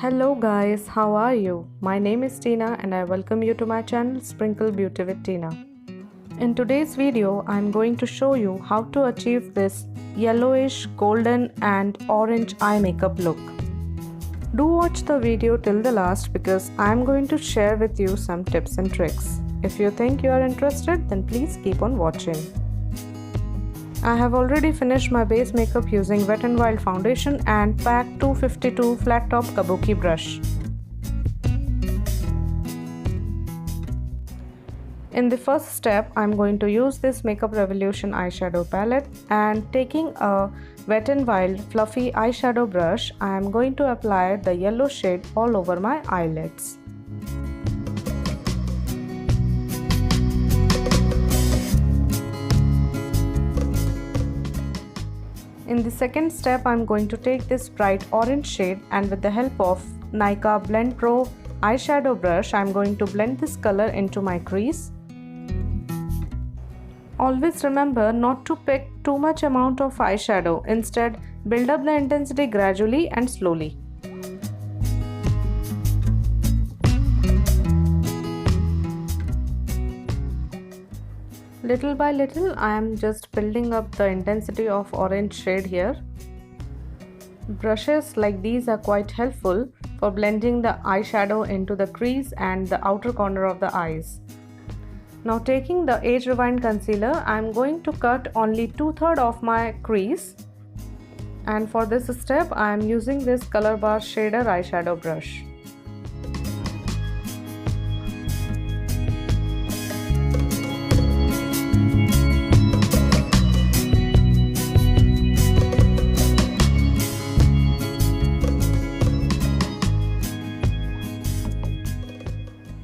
Hello guys, how are you? My name is Tina and I welcome you to my channel Sprinkle Beauty with Tina. In today's video, I'm going to show you how to achieve this yellowish, golden and orange eye makeup look. Do watch the video till the last because I'm going to share with you some tips and tricks. If you think you are interested, then please keep on watching. I have already finished my base makeup using Wet n Wild foundation and PAC 252 flat top kabuki brush. In the first step, I'm going to use this MakeupRevolution eyeshadow palette, and taking a Wet n Wild fluffy eyeshadow brush, I am going to apply the yellow shade all over my eyelids. In the second step, I'm going to take this bright orange shade and with the help of Nykaa Blend Pro eyeshadow brush, I'm going to blend this color into my crease. Always remember not to pick too much amount of eyeshadow. Instead, build up the intensity gradually and slowly. Little by little, I am just building up the intensity of orange shade here. Brushes like these are quite helpful for blending the eyeshadow into the crease and the outer corner of the eyes. Now taking the Age Rewind concealer, I am going to cut only 2/3 of my crease. And for this step, I am using this Color Bar Shader eyeshadow brush.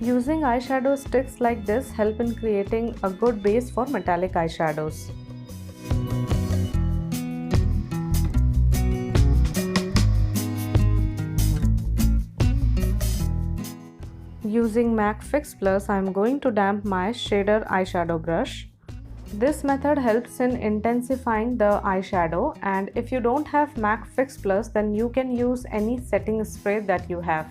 Using eyeshadow sticks like this help in creating a good base for metallic eyeshadows. Using MAC Fix Plus, I am going to damp my shader eyeshadow brush. This method helps in intensifying the eyeshadow, and if you don't have MAC Fix Plus, then you can use any setting spray that you have.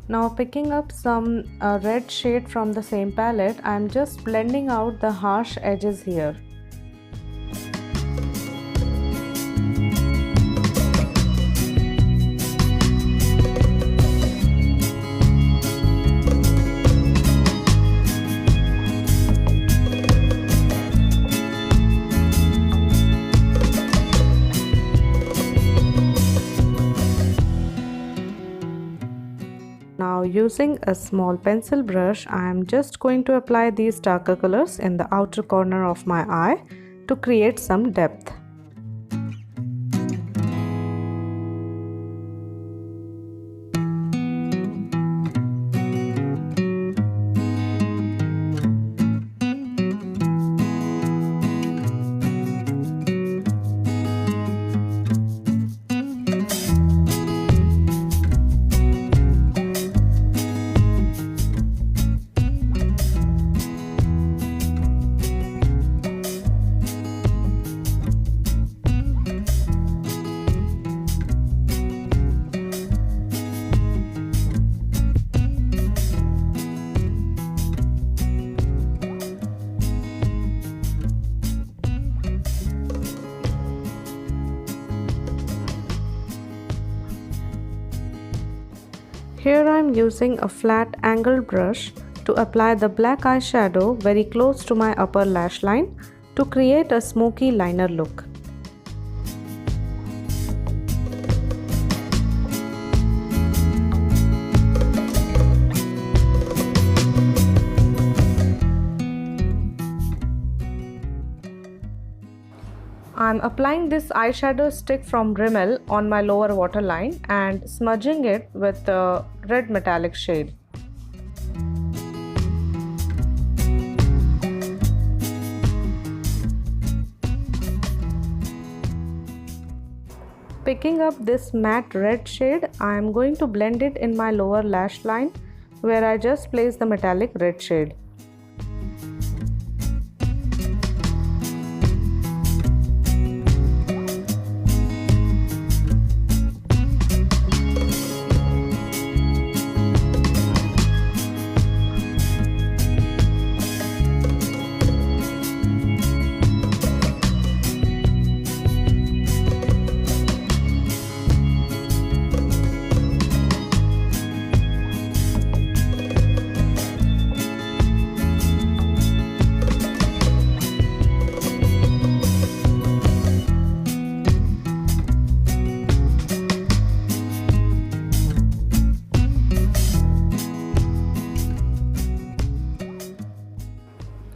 Now picking up some red shade from the same palette, I am just blending out the harsh edges here. Now using a small pencil brush, I am just going to apply these darker colors in the outer corner of my eye to create some depth. Here I am using a flat angled brush to apply the black eyeshadow very close to my upper lash line to create a smoky liner look. I'm applying this eyeshadow stick from Rimmel on my lower waterline and smudging it with the red metallic shade. Picking up this matte red shade, I am going to blend it in my lower lash line where I just placed the metallic red shade.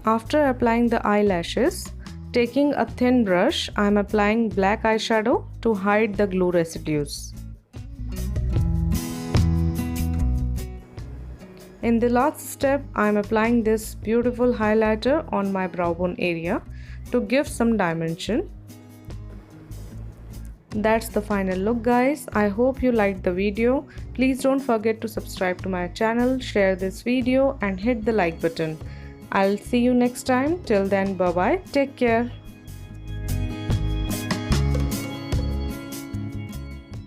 After applying the eyelashes, taking a thin brush, I am applying black eyeshadow to hide the glue residues. In the last step, I am applying this beautiful highlighter on my brow bone area to give some dimension. That's the final look, guys. I hope you liked the video. Please don't forget to subscribe to my channel, share this video and hit the like button. I'll see you next time. Till then, bye bye. Take care.